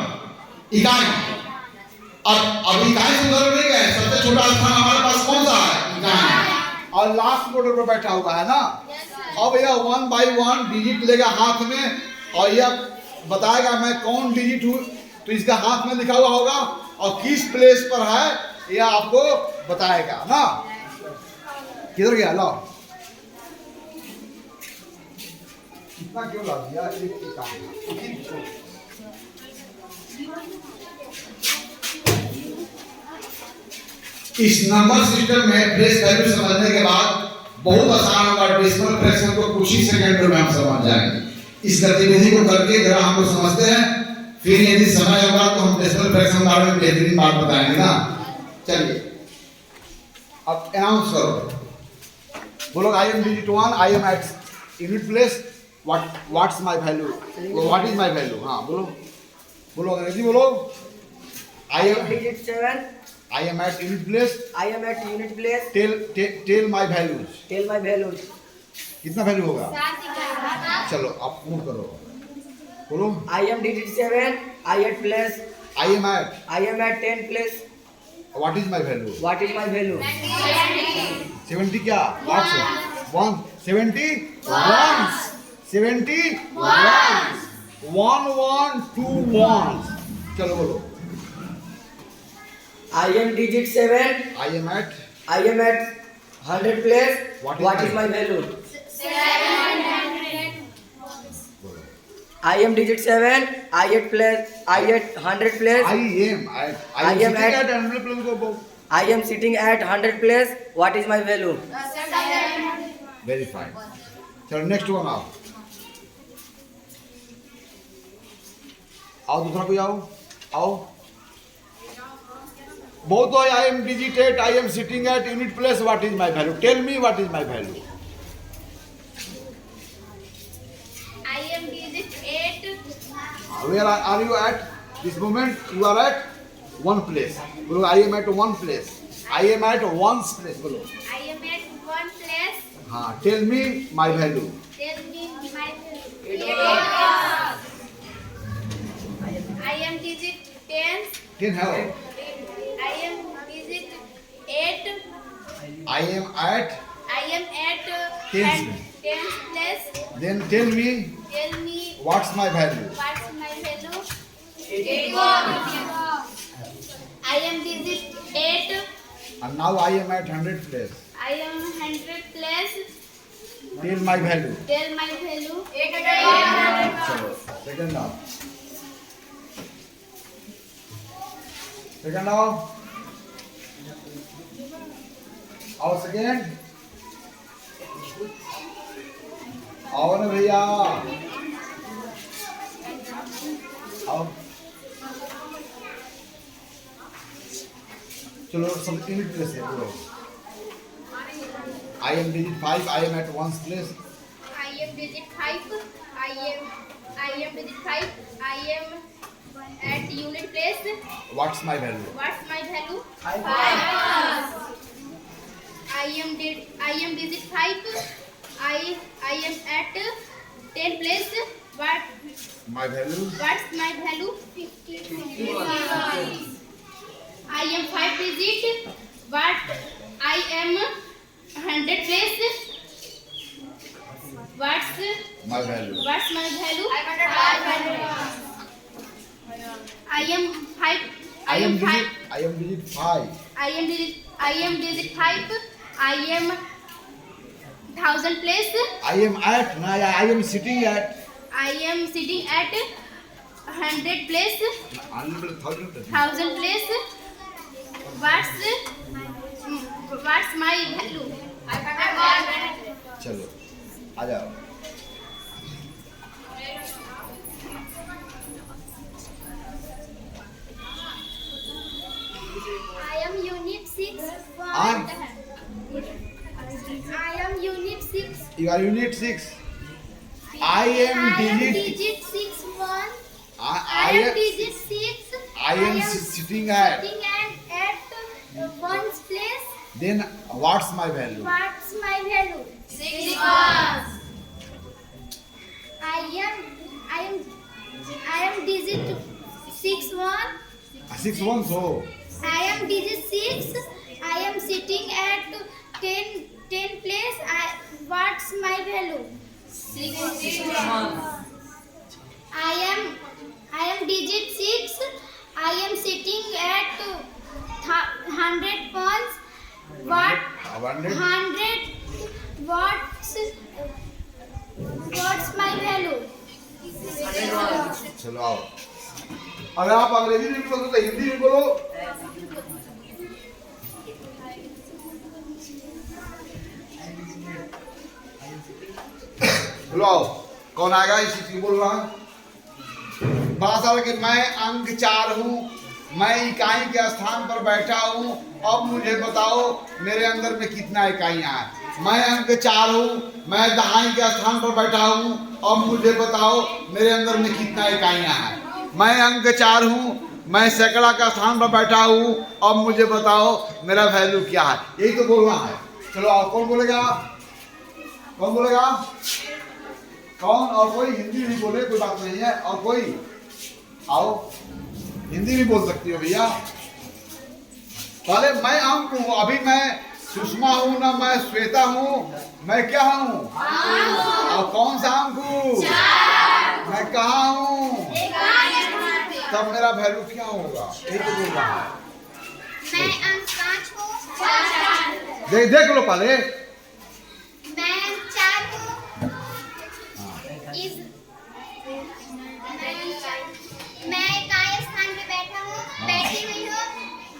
इकाई। अब इकाई से उधर नहीं गए, सबसे छोटा स्थान हमारे पास कौन सा है, इकाई। और लास्ट बॉर्डर पर बैठा हुआ है ना। अब यह 1 बाई 1 डिजिट लेगा हाथ में, और यह बताएगा मैं कौन डिजिट हूं, तो इसका हाथ में लिखा हुआ होगा, और किस प्लेस पर है यह आपको बताएगा ना। किधर गया, लो इतना क्यों ला दिया, एक काम। इस नंबर सिस्टम में प्लेस वैल्यू समझने के बाद बहुत आसान होगा, डेसिमल फ्रैक्शन को कुछ ही सेकंड में हम समझ जाएंगे। इस गतिविधि को करके जरा हम लोग समझते हैं, फिर यदि समय होगा तो हम डेसिमल फ्रैक्शन के बारे में बेहतरीन बात बताएंगे ना। चलिए अब अनाउंस करो, बोलो I am digit 1, I am at unit place, what's my value, what is my value. हाँ बोलो, बोलो अंग्रेजी बोलो। I am digit 7, I am at unit place, I am at unit place, tell my values। tell my values। कितना value होगा, चलो आप move करो, बोलो। I am digit 7, I at place, I am at 10 place, what is my value, what is my value? 70 क्या, what 1 70 1 70 1 1 2 1, चलो बोलो। I am digit 7, I am at 100 place, What what is is my value? 700. I am digit 7, I at place, I at 100 place, I am I am sitting at- at 100 place, go I am sitting at 100 place, what is my value? 700. very fine। चलो next one आओ, दूसरा कोई आओ। बहुत तो I am digit 8, I am sitting at unit place, what is my value, tell me what is my value. I am digit 8. Where are you at this moment, you are at one place, बोलो I am at one place, I am at one place, बोलो। I am at one place. हाँ, tell me my value. Tell me my value. 8. I am digit 10. 10 है, I am digit 8. I am eight, I am at Tens. 10th place. Then tell me Tell me what's my value. what's my value. 81. I am digit 8. And now I am at 100 place, I am 100 place. Tell my value. Tell my value. 800. चलो second आओ, second आओ second आओ ना भैया, आओ। चलो सब unit place है, बोलो। I am digit 5, I am at one place, I am digit 5. I am digit 5. I am at unit place. What's my value. What's my value? 5. I am digit 5. I am at 10 place. My value, What's my value? 51. I am 5 digit. What I am 100 place. What's my value. my value? 500. I am 5. I am digit 5. I am digit 5. I am 1000 place. I am at. No, I am sitting at. I am sitting at 100 place. 1000 place. What's my value? चलो आ जाओ. I am unit 6. And? I am unit 6. You are unit 6. I am digit. 6 1. I am digit 6. I am sitting at. at one's place. Then what's my value? What's my value? 6 I am digit 6 1. 6 1 so. I am digit 6. I am sitting at 10 place. What's my value? 6 I am digit 6. I am sitting at 100 pounds. What? 100. What's my value? चलो आओ. अगर आप अंग्रेजी नहीं बोलो तो हिंदी में बोलो. चलो आओ. कौन आएगा इसी चीज बोल रहा. बात है कि मैं अंक 4 हूँ. मैं इकाई के स्थान पर बैठा हूँ. अब मुझे बताओ मेरे अंदर में कितना इकाइयाँ हैं. मैं अंक 4 हूँ. मैं दहाई के स्थान पर बैठा हूँ. अब मुझे बताओ मेरे अंदर में कितना इकाइयाँ हैं. मैं अंक 4 हूँ. मैं सैकड़ा का स्थान पर बैठा हूँ. अब मुझे बताओ मेरा वैल्यू क्या है. यही तो बोलना है. चलो आओ. कौन बोलेगा? कौन बोलेगा? कौन? और कोई हिंदी भी बोले कोई बात नहीं है. और कोई आओ. हिंदी भी बोल सकती हो भैया. पहले मैं अंक हूँ. अभी मैं सुषमा हूँ ना. मैं श्वेता हूँ. मैं क्या हूँ? और कौन सा अंक हूँ? मैं कहाँ हूँ? तब मेरा वैल्यू क्या होगा. यही तो बोल रहा है. मैं अंक 5 हूँ. देख लो पहले. मैं अंक 4 हूँ. मैं इकाई स्थान पे बैठा हूँ. बैठी हुई हूँ.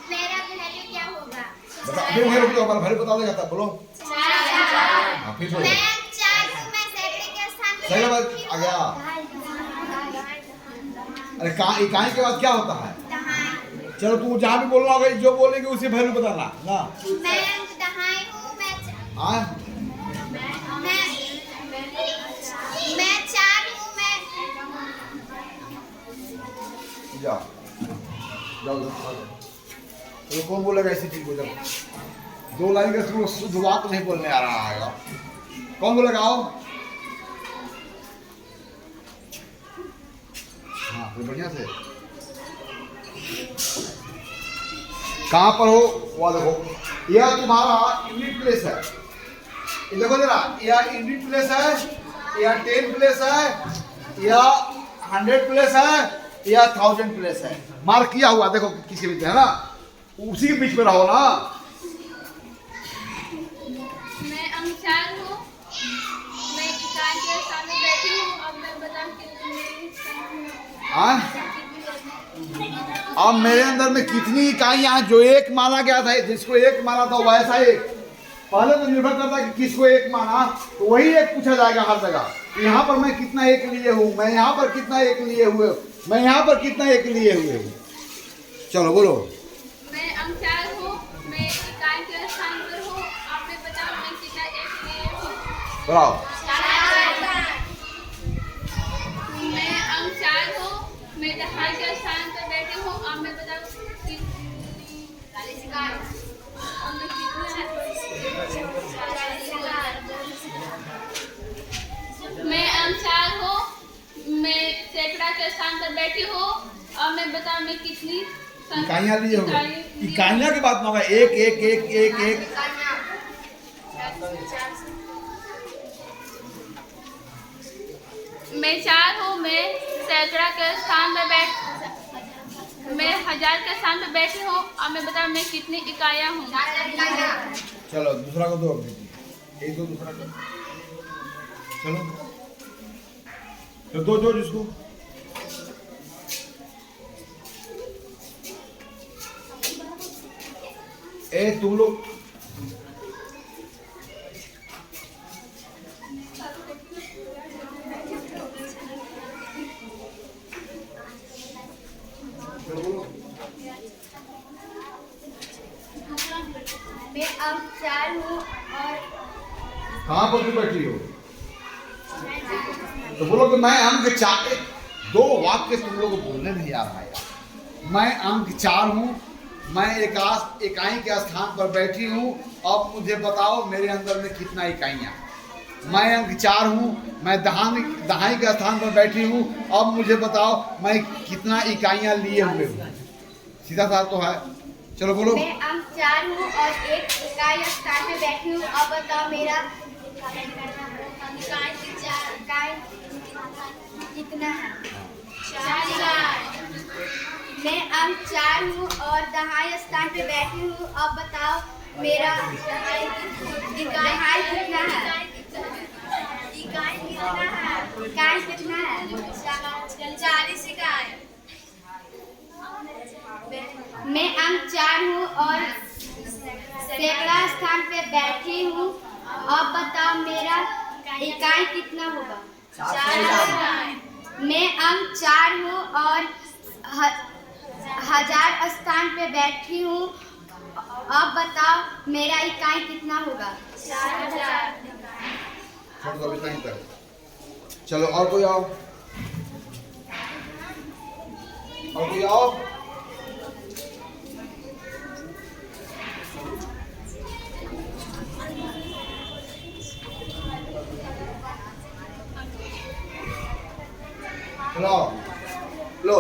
मेरा वैल्यू क्या होगा? हमारा वैल्यू बता देगा तब बोलो. फिर बोलो. मैं अंक 4 हूँ. मैं सैकड़े के स्थान पे सही बात बैठी आ हूँ. गया. अरे इकाई के बाद क्या होता है? दहाई. चलो तू जहाँ भी बोलना होगा जो बोलेगी उसे वैल्यू बताना ना. मैं अंक दहाई हूँ. हाँ. मैं 4 हूँ. जाओ जाओ. तो कौन बोलेगा इसी चीज को. जब 2 लाइन का शुद्ध बात नहीं बोलने आ रहा है. कौन बोलेगा? आओ. हाँ फिर बढ़िया से. कहाँ पर हो? वो देखो. यह तुम्हारा यूनिट प्लेस है. ये देखो जरा. यह यूनिट प्लेस है. यह 10 प्लेस है. यह 100 प्लेस है. यह 1000 प्लेस है. मार्क किया हुआ देखो किसी भी है ना. उसी के बीच में रहो ना. मैं अंक 4 हूँ. मैं इकाई के सामने बैठी हूँ. अब मैं बताऊँ कितनी. हाँ. अब मेरे अंदर में कितनी इकाइयां हैं. जो एक माना गया था, जिसको एक माना था वैसा एक. पहले तो निर्भर करता है कि किसको एक माना. तो वही एक पूछा जाएगा हर जगह. यहाँ पर मैं कितना एक लिए हूँ. मैं यहाँ पर कितना एक लिए हुए. मैं यहाँ पर कितना एक लिए हुए हूँ. चलो बोलो. मैं अंक 4 हूँ. मैं इकाई के स्थान पर हूँ. आपने बताओ मैं कितना एक लिए हूँ. बताओ. मैं अंक 4 हूँ. मैं दहाई के स्थान पर बैठी हूँ. अब मैं बताऊँ मैं अंक 4 हूँ. मैं सैकड़ा के स्थान पर बैठी हूँ. अब मैं बताऊँ मैं कितनी इकाइयां लिए होंगे. इकाइयां की बात ना होगा. एक एक एक एक एक. मैं 4 हूँ. मैं सैकड़ा के स्थान पर हजार के स्थान पर बैठी हूँ। अब मैं बताऊँ मैं कितनी इकाइयाँ हूँ। चलो दूसरा को दो, अब एक दो दूसरा को। चलो तो दो जिसको। तुम लोग मैं अंक 4 हूँ और कहाँ पर तुम बैठी हो? तो बोलो कि मैं अंक 4। दो वाक्य तुम लोग को बोलने नहीं आ रहा है। मैं अंक 4 हूँ, मैं इकाई के स्थान पर बैठी हूँ। अब मुझे बताओ मेरे अंदर में कितना इकाइयाँ। मैं अंक 4 हूँ, मैं दहाई के स्थान पर बैठी हूँ। अब मुझे बताओ मैं कितना इकाइयाँ लिए हुए हूँ। सीधा सा तो है। चलो बोलो। मैं अंक 4 हूँ और एक इकाई स्थान पे बैठी हूँ। अब बताओ मेरा इकाई कितना है? 4 इकाई। मैं अंक 4 हूँ और दहाई स्थान पे बैठी हूँ। अब बताओ मेरा इकाई कितना है? इकाई कितना है? 40 इकाई। मैं अंक 4 हूँ और सैकड़ा स्थान पे बैठी हूँ। अब बताओ मेरा इकाई कितना होगा? 4 मैं अंक 4 हूँ और हजार स्थान पे बैठी हूँ। अब बताओ मेरा इकाई कितना होगा? 4000। चलो और कोई आओ, और कोई आओ। लो लो,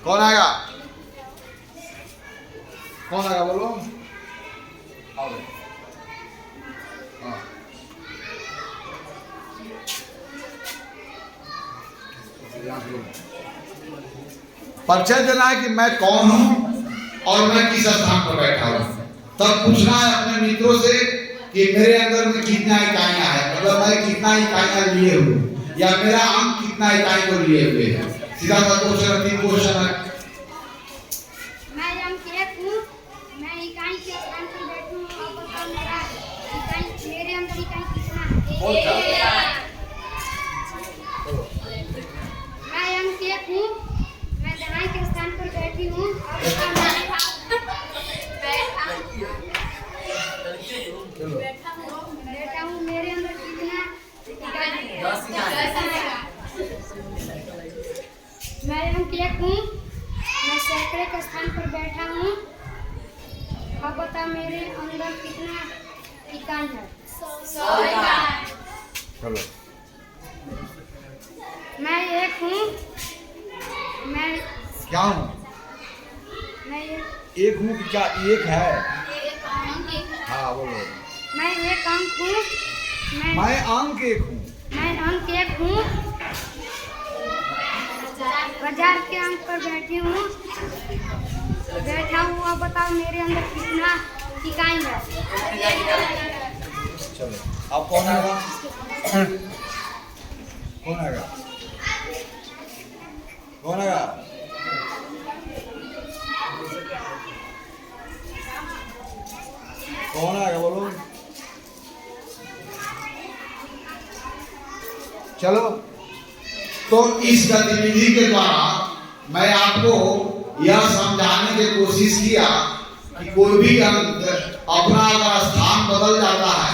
कौन आएगा? कौन आएगा बोलो? आओ। हाँ। परिचय देना है कि मैं कौन हूँ और मैं किस स्थान पर बैठा हूँ। तब पूछना है अपने मित्रों से कि मेरे अंदर में कितना इकाइयाँ हैं, मतलब मैं कितना इकाइयाँ लिए हूँ या मेरा अंक कितना इकाई को लिए हुए है। सीधा सा क्वेश्चन, 3 क्वेश्चन है। मैं अंक 1 हूँ, मैं इकाई के स्थान पर बैठी हूँ। अब बताओ मेरा इकाई, मेरे अंदर इकाई कितना है? मैं अंक 1 हूँ, मैं दहाई के स्थान पर बैठी हूँ। अब बताओ बैठा हूँ, मेरे अंदर कितना इकाई है? 10। मैं अंक 1 हूँ, मैं सैकड़े के स्थान पर बैठा हूँ। अब बता मेरे अंदर कितना इकाई है? 100 इकाई। चलो। मैं 1 हूँ, मैं क्या हूँ? मैं एक हूँ कि क्या एक है? हाँ बोलो। मैं 1 अंक हूँ, मैं अंक 1 हूँ। मैं अंक 1 हूँ, बाजार के अंक पर बैठी हूँ, बैठा हूँ। अब बताओ मेरे अंदर कितना इकाई है? चलो अब कौन आएगा? कौन आएगा? कौन आएगा? कौन आएगा बोलो? चलो, तो इस गतिविधि के द्वारा मैं आपको यह समझाने की कोशिश किया कि कोई भी अंक अपना अगर स्थान बदल जाता है,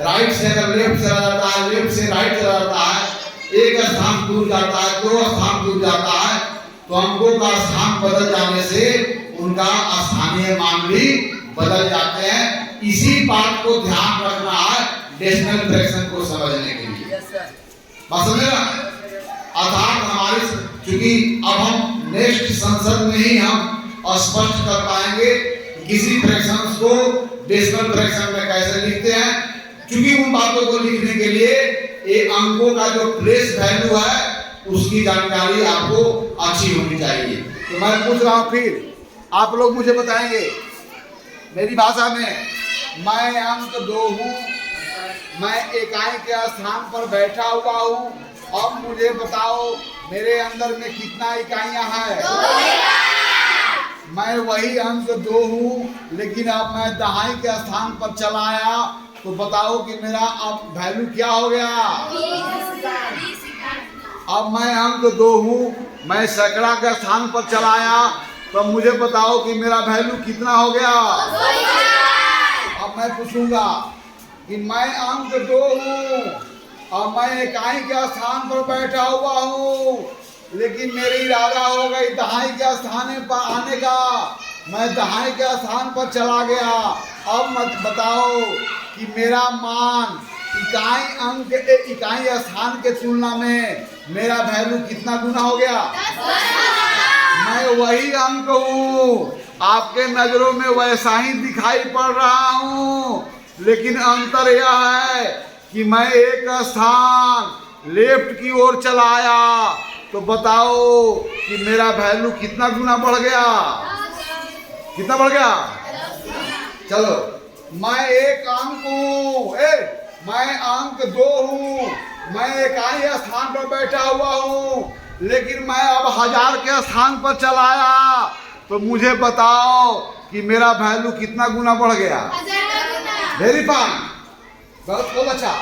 राइट से अगर लेफ्ट चला जाता है, लेफ्ट से राइट चला जाता है, एक स्थान दूर जाता है, 2 स्थान दूर जाता है, तो अंकों का स्थान बदल जाने से उनका स्थानीय मान भी बदल जाते हैं। इसी बात को ध्यान रखना है डेसिमल फ्रैक्शन को समझने के लिए। बात समझे ना? अर्थात हमारे, क्योंकि अब हम नेक्स्ट संसद में ही हम स्पष्ट कर पाएंगे किसी फ्रैक्शंस को डेसिमल फ्रैक्शन में कैसे लिखते हैं, क्योंकि उन बातों को लिखने के लिए ये अंकों का जो प्लेस वैल्यू है उसकी जानकारी आपको अच्छी होनी चाहिए। तो मैं पूछ रहा हूँ फिर आप लोग मुझे बताएंगे मेरी भाषा में। मैं अंक 2 हूँ, मैं इकाई के स्थान पर बैठा हुआ हूँ। अब मुझे बताओ मेरे अंदर में कितना इकाइयाँ हैं? मैं वही अंक 2 हूँ, लेकिन अब मैं दहाई के स्थान पर चला आया, तो बताओ कि मेरा अब वैल्यू क्या हो गया? अब मैं अंक 2 हूँ, मैं सैकड़ा के स्थान पर चला आया, तो मुझे बताओ कि मेरा वैल्यू कितना हो गया? अब मैं पूछूंगा कि मैं अंक 2 हूँ और मैं इकाई के स्थान पर बैठा हुआ हूँ, लेकिन मेरी इरादा हो गई दहाई के स्थान पर आने का। मैं दहाई के स्थान पर चला गया। अब मत बताओ कि मेरा मान इकाई स्थान के तुलना में मेरा वैल्यू कितना गुना हो गया? मैं वही अंक हूँ, आपके नजरों में वैसा ही दिखाई पड़ रहा हूँ, लेकिन अंतर यह है कि मैं एक स्थान लेफ्ट की ओर चला आया, तो बताओ कि मेरा वैल्यू कितना गुना बढ़ गया? कितना बढ़ गया? चलो, मैं एक अंक हूँ, मैं अंक 2 हूँ, मैं इकाई स्थान पर बैठा हुआ हूँ, लेकिन मैं अब 1000 के स्थान पर चला आया, तो मुझे बताओ कि मेरा वैल्यू कितना गुना बढ़ गया? वेरी फाइन, बहुत अच्छा।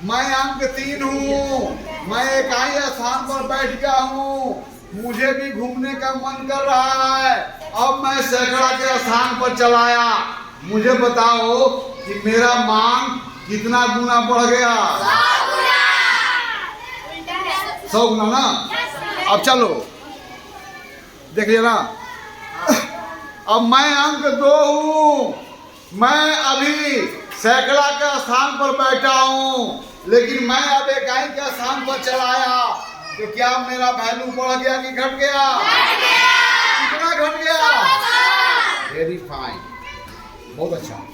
मैं अंक 3 हूँ, मैं इकाई स्थान पर बैठ गया हूँ, मुझे भी घूमने का मन कर रहा है। अब मैं सैकड़ा के स्थान पर चला आया, मुझे बताओ कि मेरा मान कितना गुना बढ़ गया? 100 गुना ना? अब चलो देख लिया ना। अब मैं अंक 2 हूँ, मैं अभी सैकड़ा के स्थान पर बैठा हूँ, लेकिन मैं अब इकाई के स्थान पर चला आया, तो क्या मेरा वैल्यू बढ़ गया कि घट गया? कितना घट गया? वेरी फाइन, बहुत अच्छा।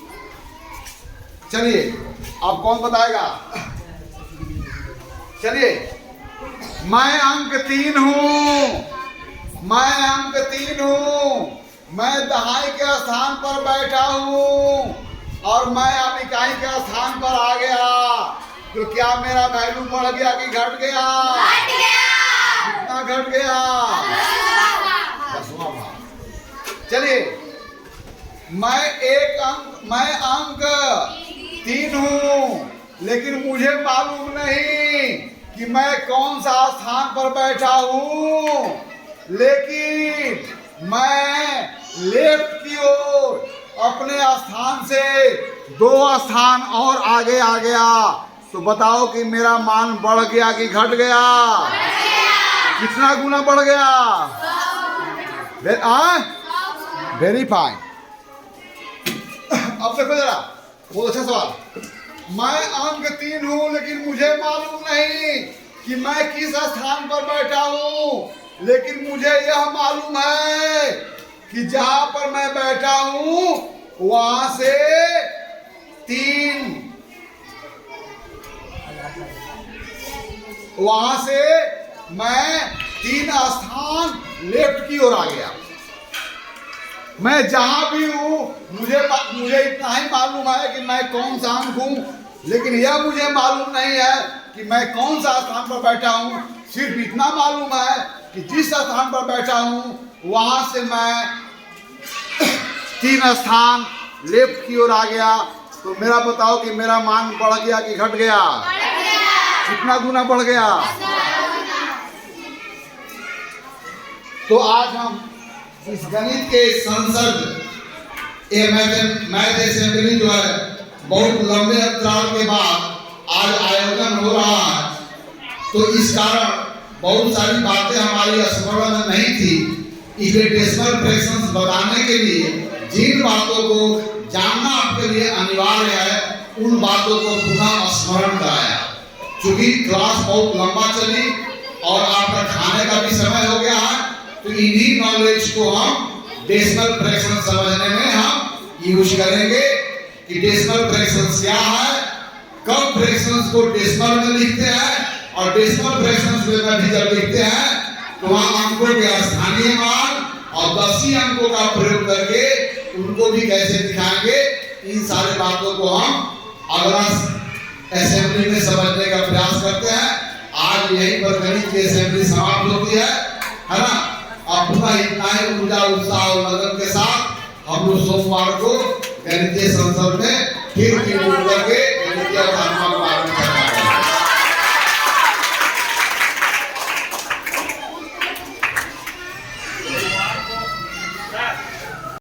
चलिए अब कौन बताएगा? चलिए, मैं अंक 3 हूँ, मैं अंक 3 हूँ, मैं दहाई के स्थान पर बैठा हूँ और मैं अब इकाई के स्थान पर आ गया, तो क्या मेरा वैल्यू बढ़ गया कि घट गया? कितना घट गया? 10वां भाग। चलिए, मैं अंक 3 हूँ, लेकिन मुझे मालूम नहीं कि मैं कौन सा स्थान पर बैठा हूँ, लेकिन मैं लेफ्ट की ओर अपने स्थान से 2 स्थान और आगे आ गया, तो बताओ कि मेरा मान बढ़ गया कि घट गया? कितना गुना बढ़ गया? Very fine. अब देखो जरा, बहुत अच्छा सवाल। मैं अंक 3 हूँ, लेकिन मुझे मालूम नहीं कि मैं किस स्थान पर बैठा हूँ, लेकिन मुझे यह मालूम है कि जहाँ पर मैं बैठा हूँ वहाँ से 3 मैं 3 स्थान लेफ्ट की ओर आ गया। मैं जहां भी हूं मुझे इतना ही मालूम है कि मैं कौन सा अंक हूं, लेकिन यह मुझे मालूम नहीं है कि मैं कौन सा स्थान पर बैठा हूं। सिर्फ इतना मालूम है कि जिस स्थान पर बैठा हूं वहां से मैं 3 स्थान लेफ्ट की ओर आ गया, तो मेरा बताओ कि मेरा मान बढ़ गया कि घट गया? कितना गुना बढ़ गया? तो आज हम इस गणित के संसद मैथ असेंबली जो है बहुत लंबे अंतराल के बाद आज आयोजन हो रहा है, तो इस कारण बहुत सारी बातें हमारी स्मरण में नहीं थी। इसलिए डेसिमल फ्रैक्शंस बताने के लिए जिन बातों को जानना आपके लिए अनिवार्य है उन बातों को पुनः स्मरण कराया। चूंकि क्लास बहुत लंबा चली और आपका खाने का भी समय हो गया है, तो इन्हीं नॉलेज को हम डेसिमल फ्रैक्शन समझने में हम यूज करेंगे कि डेसिमल फ्रैक्शंस क्या है, कब फ्रैक्शंस को डेसिमल में लिखते हैं और डेसिमल फ्रैक्शंस में भी जब लिखते हैं तो वहां अंकों के स्थानीय मान और 10 अंकों का प्रयोग करके उनको भी कैसे दिखाएंगे, इन सारी बातों को हम अगला असेंबली में समझने का प्रयास करते हैं। आज यहीं पर गणित की असेंबली समाप्त होती है ना। अब पुनः इतना ही ऊर्जा उत्साह और लगन के साथ हम लोग सोमवार को गणितीय संसद में फिर करके गणितीय